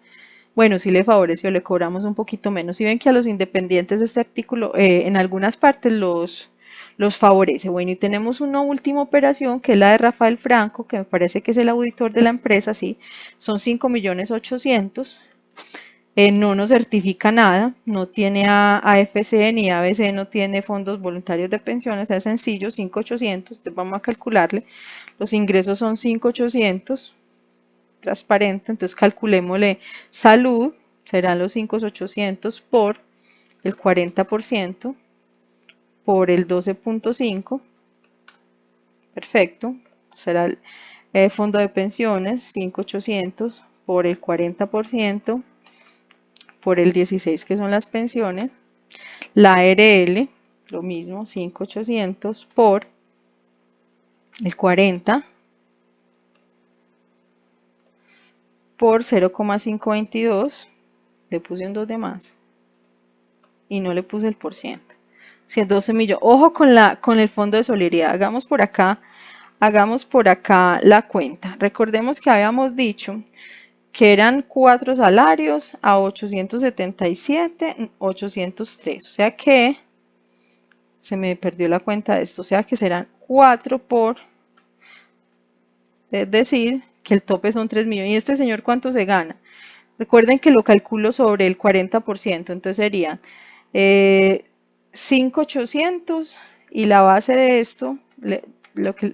Bueno, sí le favoreció, le cobramos un poquito menos. Si ven que a los independientes este artículo en algunas partes los favorece. Bueno, y tenemos una última operación que es la de Rafael Franco, que me parece que es el auditor de la empresa, sí, son 5.800.000. No nos certifica nada, no tiene AFC ni ABC, no tiene fondos voluntarios de pensiones, es sencillo, 5.800.000, entonces vamos a calcularle. Los ingresos son 5.800.000. Transparente, entonces calculémosle salud, serán los 5.800 por el 40% por el 12.5, perfecto, será el fondo de pensiones 5.800 por el 40% por el 16 que son las pensiones, la ARL, lo mismo, 5.800 por el 40 por 0,522, le puse un 2 de más y no le puse el por ciento. 12 millones. Ojo con el fondo de solidaridad. Hagamos por acá la cuenta. Recordemos que habíamos dicho que eran 4 salarios a 877, 803. O sea que se me perdió la cuenta de esto. O sea que serán 4 por, es decir, que el tope son 3 millones. ¿Y este señor cuánto se gana? Recuerden que lo calculo sobre el 40%. Entonces sería 5.800 y la base de esto,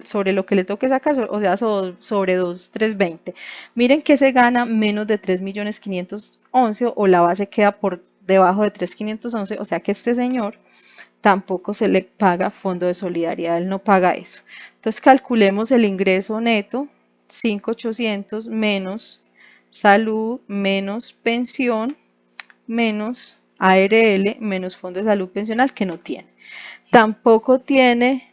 sobre lo que le toque sacar, o sea, sobre 2.320. Miren que se gana menos de 3.511.000 o la base queda por debajo de 3.511.000, o sea que este señor tampoco se le paga fondo de solidaridad, él no paga eso. Entonces calculemos el ingreso neto, 5.800 menos salud, menos pensión, menos ARL, menos fondo de salud pensional, que no tiene. Tampoco tiene,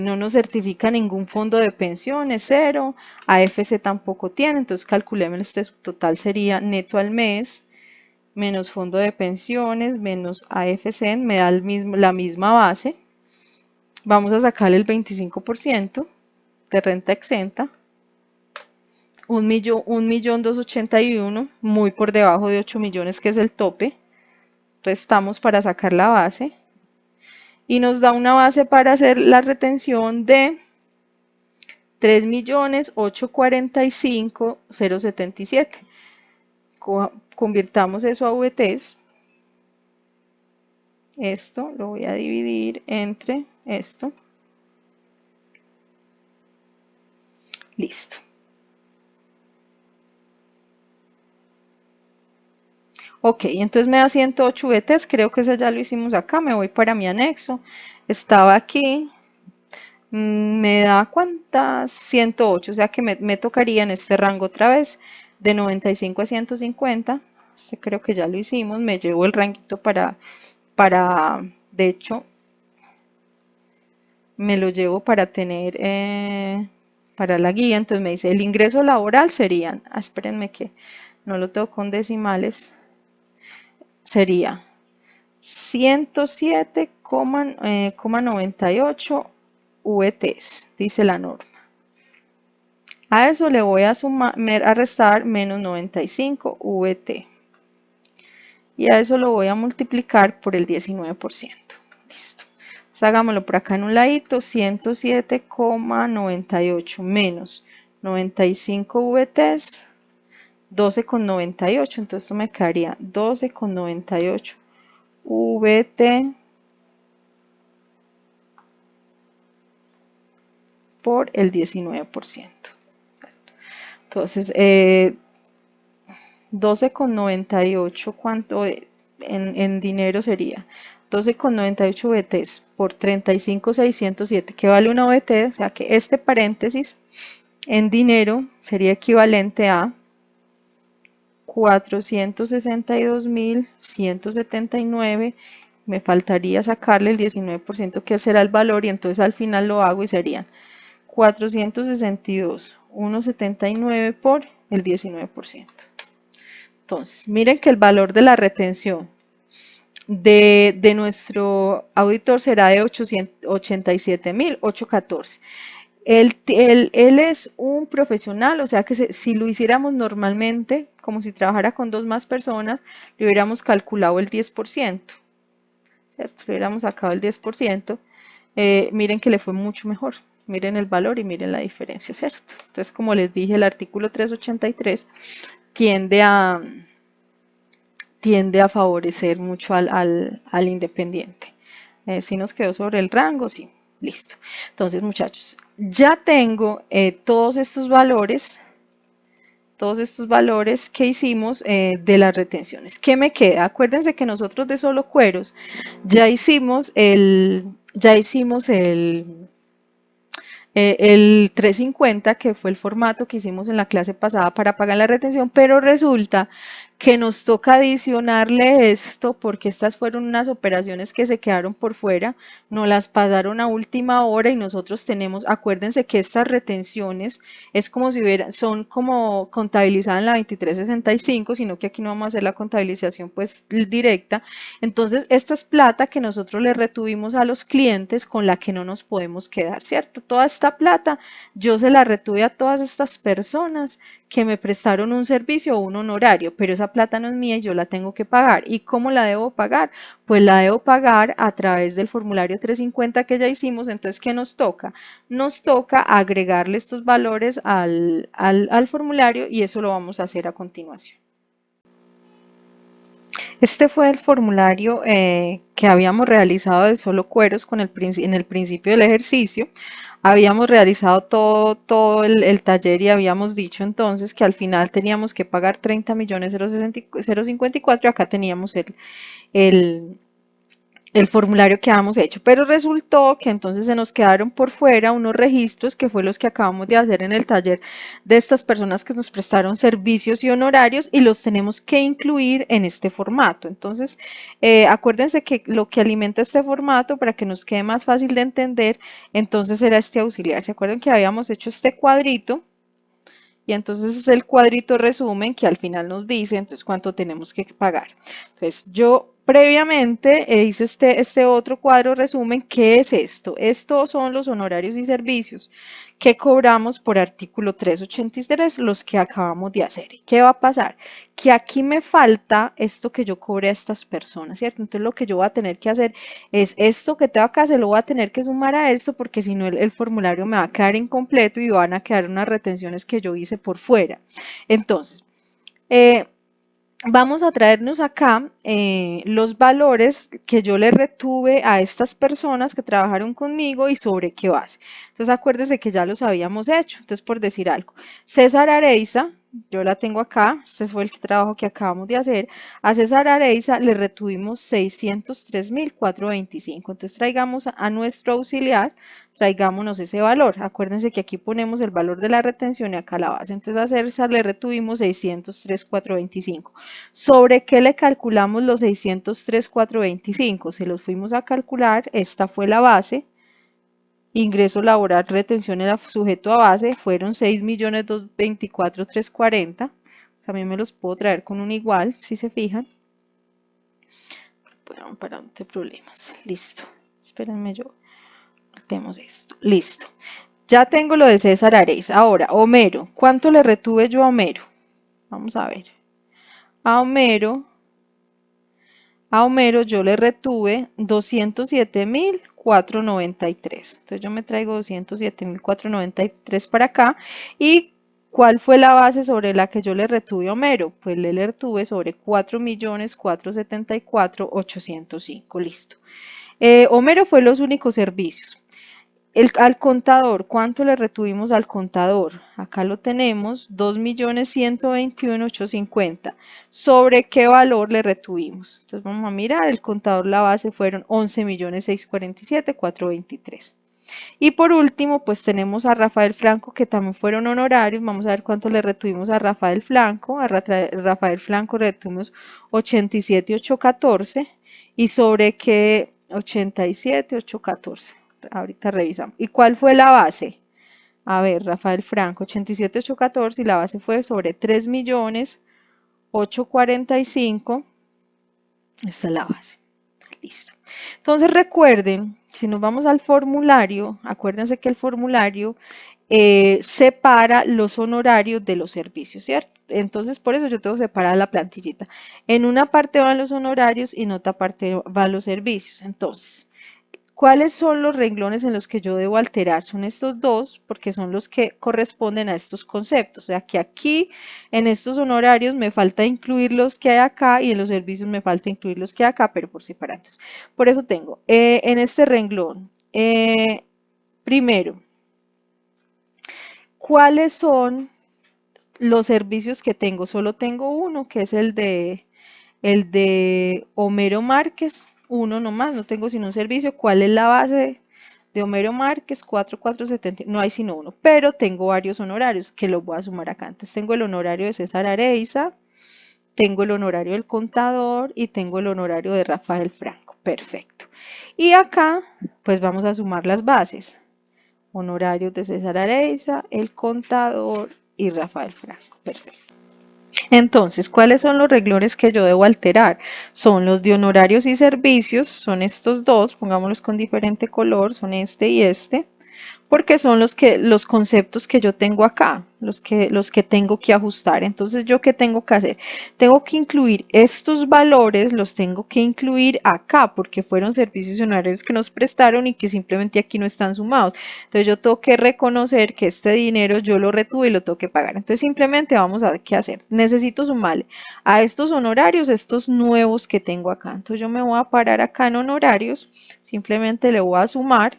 no nos certifica ningún fondo de pensiones, cero, AFC tampoco tiene, entonces calculemos este total sería neto al mes, menos fondo de pensiones, menos AFC, me da la misma base. Vamos a sacarle el 25% de renta exenta, 1.281.000, muy por debajo de 8 millones que es el tope. Restamos para sacar la base y nos da una base para hacer la retención de 3.845.077. Convirtamos eso a VTs. Esto lo voy a dividir entre esto. Listo. Ok, entonces me da 108 VTs, creo que eso ya lo hicimos acá, me voy para mi anexo, estaba aquí, me da ¿cuántas? 108, o sea que me tocaría en este rango otra vez, de 95 a 150, Este creo que ya lo hicimos, me llevo el ranguito de hecho, me lo llevo para tener, para la guía. Entonces me dice, el ingreso laboral serían, espérenme que no lo tengo con decimales, sería 107,98 VTs, dice la norma. A eso le voy a restar menos 95 VT. Y a eso lo voy a multiplicar por el 19%. Listo. Entonces hagámoslo por acá en un ladito, 107,98 menos 95 VTs, 12,98. Entonces esto me quedaría 12,98 VT por el 19%. Entonces, 12,98, ¿cuánto en dinero sería? 12,98 VTs por 35,607, que vale una VT, o sea que este paréntesis en dinero sería equivalente a 462.179. Me faltaría sacarle el 19%, que será el valor, y entonces al final lo hago y serían 462.179 por el 19%. Entonces, miren que el valor de la retención de nuestro auditor será de 87.814. Él es un profesional, o sea que si lo hiciéramos normalmente, como si trabajara con dos más personas, le hubiéramos calculado el 10%, ¿cierto? Le hubiéramos sacado el 10%. Miren que le fue mucho mejor. Miren el valor y miren la diferencia, ¿cierto? Entonces, como les dije, el artículo 383 tiende a favorecer mucho al independiente. Si nos quedó sobre el rango, sí, listo. Entonces, muchachos, ya tengo todos estos valores que hicimos de las retenciones. ¿Qué me queda? Acuérdense que nosotros de solo cueros ya hicimos el 350, que fue el formato que hicimos en la clase pasada para pagar la retención, pero resulta que nos toca adicionarle esto porque estas fueron unas operaciones que se quedaron por fuera, nos las pasaron a última hora y nosotros tenemos, acuérdense que estas retenciones es como si son como contabilizadas en la 2365, sino que aquí no vamos a hacer la contabilización pues directa. Entonces esta es plata que nosotros le retuvimos a los clientes con la que no nos podemos quedar, ¿cierto? Toda esta plata yo se la retuve a todas estas personas que me prestaron un servicio o un honorario, pero esa plata no es mía y yo la tengo que pagar. ¿Y cómo la debo pagar? Pues la debo pagar a través del formulario 350 que ya hicimos. Entonces, ¿qué nos toca? Nos toca agregarle estos valores al formulario, y eso lo vamos a hacer a continuación. Este fue el formulario que habíamos realizado de solo cueros en el principio del ejercicio. Habíamos realizado todo el taller y habíamos dicho entonces que al final teníamos que pagar 30.054.054. Acá teníamos el formulario que habíamos hecho, pero resultó que entonces se nos quedaron por fuera unos registros que fue los que acabamos de hacer en el taller de estas personas que nos prestaron servicios y honorarios, y los tenemos que incluir en este formato. Entonces, acuérdense que lo que alimenta este formato, para que nos quede más fácil de entender, entonces era este auxiliar. ¿Se acuerdan que habíamos hecho este cuadrito? Y entonces es el cuadrito resumen que al final nos dice entonces cuánto tenemos que pagar. Entonces yo previamente hice este otro cuadro resumen. ¿Qué es esto? Estos son los honorarios y servicios que cobramos por artículo 383, los que acabamos de hacer. ¿Y qué va a pasar? Que aquí me falta esto que yo cobré a estas personas, ¿cierto? Entonces lo que yo voy a tener que hacer es esto que tengo acá, se lo voy a tener que sumar a esto, porque si no el formulario me va a quedar incompleto y van a quedar unas retenciones que yo hice por fuera. Entonces, vamos a traernos acá los valores que yo le retuve a estas personas que trabajaron conmigo y sobre qué base. Entonces acuérdense que ya los habíamos hecho. Entonces, por decir algo, César Areiza yo la tengo acá, este fue el trabajo que acabamos de hacer. A César Areiza le retuvimos 603.425. Entonces traigamos a nuestro auxiliar, traigámonos ese valor. Acuérdense que aquí ponemos el valor de la retención y acá la base. Entonces a César le retuvimos 603.425. ¿Sobre qué le calculamos los 603.425? Se los fuimos a calcular, esta fue la base. Ingreso laboral, retención era sujeto a base, fueron 6.224.340. También me los puedo traer con un igual, si se fijan. Bueno, para no tener problemas. Listo. Espérenme, yo volteemos esto. Listo. Ya tengo lo de César Areiza. Ahora, Homero. ¿Cuánto le retuve yo a Homero? Vamos a ver. A Homero yo le retuve 207.493. Entonces yo me traigo 207.493 para acá. ¿Y cuál fue la base sobre la que yo le retuve a Homero? Pues le retuve sobre 4.474.805. Listo. Homero fue los únicos servicios. Al contador, ¿cuánto le retuvimos al contador? Acá lo tenemos, 2.121.850. ¿Sobre qué valor le retuvimos? Entonces vamos a mirar, el contador, la base fueron 11.647.423. Y por último, pues tenemos a Rafael Franco, que también fueron honorarios. Vamos a ver cuánto le retuvimos a Rafael Franco. A Rafael Franco retuvimos 87.814. ¿Y sobre qué? 87.814. Ahorita revisamos. ¿Y cuál fue la base? A ver, Rafael Franco, 87.814 y la base fue sobre 3.845.000. Esta es la base. Listo. Entonces recuerden, si nos vamos al formulario, acuérdense que el formulario separa los honorarios de los servicios, ¿cierto? Entonces por eso yo tengo separada la plantillita. En una parte van los honorarios y en otra parte van los servicios. Entonces, ¿cuáles son los renglones en los que yo debo alterar? Son estos dos, porque son los que corresponden a estos conceptos. O sea, que aquí en estos honorarios me falta incluir los que hay acá y en los servicios me falta incluir los que hay acá, pero por separados. Por eso tengo en este renglón, primero, ¿cuáles son los servicios que tengo? Solo tengo uno, que es el de Homero Márquez, uno nomás, no tengo sino un servicio. ¿Cuál es la base de Homero Márquez? 4.470, no hay sino uno, pero tengo varios honorarios que los voy a sumar acá. Entonces tengo el honorario de César Areiza, tengo el honorario del contador y tengo el honorario de Rafael Franco. Perfecto. Y acá, pues vamos a sumar las bases. Honorarios de César Areiza, el contador y Rafael Franco. Perfecto. Entonces, ¿cuáles son los renglones que yo debo alterar? Son los de honorarios y servicios, son estos dos, pongámoslos con diferente color, son este y este, porque son los conceptos que yo tengo acá, los que tengo que ajustar. Entonces, ¿yo qué tengo que hacer? Tengo que incluir estos valores, los tengo que incluir acá, porque fueron servicios y honorarios que nos prestaron y que simplemente aquí no están sumados. Entonces, yo tengo que reconocer que este dinero yo lo retuve y lo tengo que pagar. Entonces, simplemente vamos a ver qué hacer. Necesito sumarle a estos honorarios, estos nuevos que tengo acá. Entonces, yo me voy a parar acá en honorarios, simplemente le voy a sumar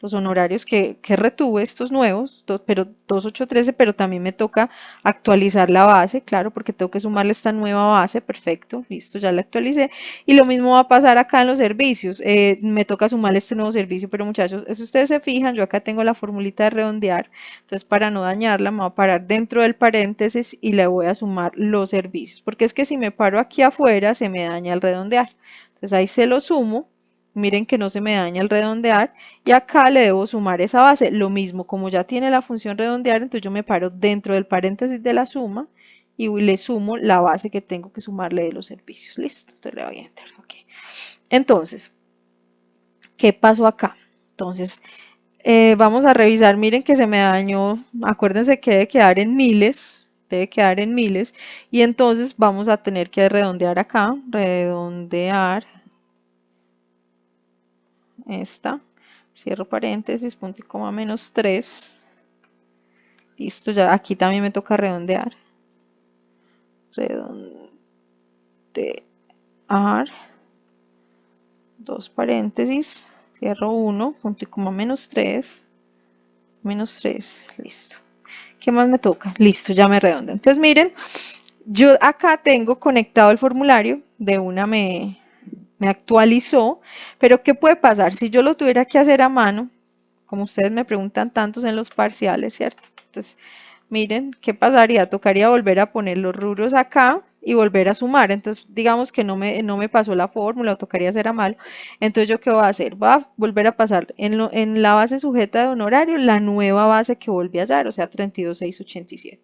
los honorarios que retuve, estos nuevos, pero 2813, pero también me toca actualizar la base, claro, porque tengo que sumarle esta nueva base. Perfecto, listo, ya la actualicé. Y lo mismo va a pasar acá en los servicios, me toca sumarle este nuevo servicio, pero muchachos, si ustedes se fijan, yo acá tengo la formulita de redondear, entonces para no dañarla, me voy a parar dentro del paréntesis y le voy a sumar los servicios, porque es que si me paro aquí afuera, se me daña el redondear. Entonces ahí se lo sumo. Miren que no se me daña el redondear y acá le debo sumar esa base. Lo mismo, como ya tiene la función redondear, entonces yo me paro dentro del paréntesis de la suma y le sumo la base que tengo que sumarle de los servicios. Listo, entonces le voy a enter. Okay. Entonces, ¿qué pasó acá? Entonces, vamos a revisar. Miren que se me dañó. Acuérdense que debe quedar en miles. Debe quedar en miles. Y entonces vamos a tener que redondear acá. Redondear esta, cierro paréntesis, punto y coma menos 3, listo, ya aquí también me toca redondear, dos paréntesis, cierro 1, punto y coma menos 3, listo. ¿Qué más me toca? Listo, ya me redondeo. Entonces miren, yo acá tengo conectado el formulario, de una me actualizó, pero ¿qué puede pasar? Si yo lo tuviera que hacer a mano, como ustedes me preguntan tantos en los parciales, ¿cierto? Entonces, miren, ¿qué pasaría? Tocaría volver a poner los rubros acá y volver a sumar. Entonces, digamos que no me pasó la fórmula o tocaría hacer a mano. Entonces, ¿yo qué voy a hacer? Voy a volver a pasar en la base sujeta de honorario la nueva base que volví a hallar, o sea, 32.687.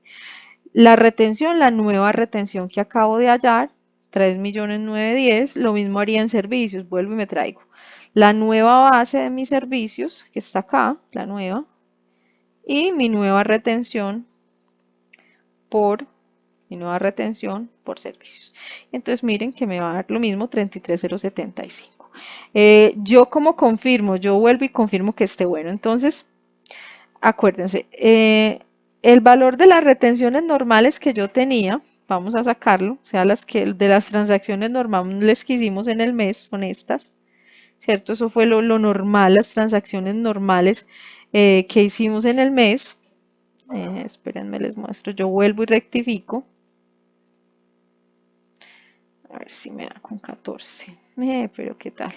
La retención, la nueva retención que acabo de hallar, 3.910.000, lo mismo haría en servicios, vuelvo y me traigo la nueva base de mis servicios, que está acá, la nueva, y mi nueva retención por servicios. Entonces miren que me va a dar lo mismo, 33.075. Yo como confirmo, yo vuelvo y confirmo que esté bueno. Entonces, acuérdense, el valor de las retenciones normales que yo tenía, vamos a sacarlo, o sea, las que de las transacciones normales que hicimos en el mes son estas, ¿cierto? Eso fue lo normal, las transacciones normales que hicimos en el mes. Espérenme, les muestro, yo vuelvo y rectifico. A ver si me da con 14. Pero ¿qué tal?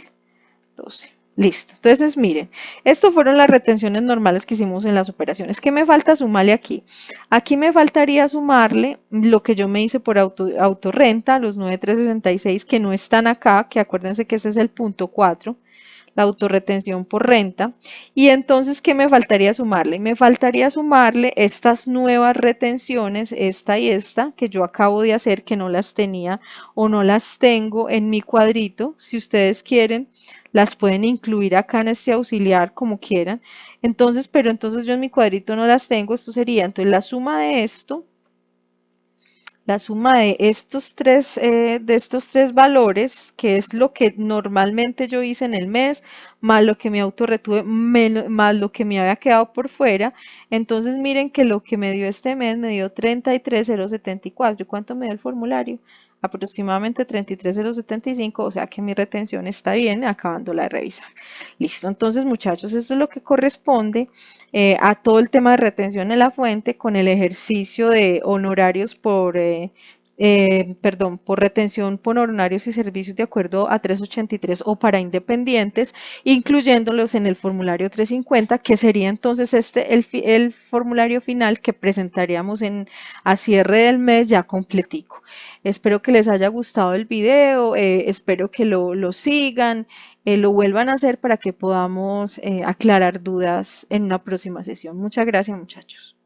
12. Listo. Entonces, miren, estas fueron las retenciones normales que hicimos en las operaciones. ¿Qué me falta sumarle aquí? Aquí me faltaría sumarle lo que yo me hice por autorrenta, los 9.366 que no están acá, que acuérdense que ese es el punto 4, la autorretención por renta. Y entonces, ¿qué me faltaría sumarle? Me faltaría sumarle estas nuevas retenciones, esta y esta, que yo acabo de hacer, que no las tenía o no las tengo en mi cuadrito. Si ustedes quieren, las pueden incluir acá en este auxiliar como quieran. Entonces, pero entonces yo en mi cuadrito no las tengo. Esto sería, entonces la suma de esto, la suma de estos tres valores, que es lo que normalmente yo hice en el mes, más lo que me autorretuve, más lo que me había quedado por fuera. Entonces miren que lo que me dio este mes me dio 33.074. ¿Y cuánto me dio el formulario? Aproximadamente 33.075, o sea que mi retención está bien, acabándola de revisar. Listo, entonces muchachos, esto es lo que corresponde a todo el tema de retención en la fuente con el ejercicio de honorarios por retención por honorarios y servicios de acuerdo a 383 o para independientes, incluyéndolos en el formulario 350, que sería entonces el formulario final que presentaríamos a cierre del mes ya completico. Espero que les haya gustado el video, espero que lo sigan, lo vuelvan a hacer para que podamos aclarar dudas en una próxima sesión. Muchas gracias, muchachos.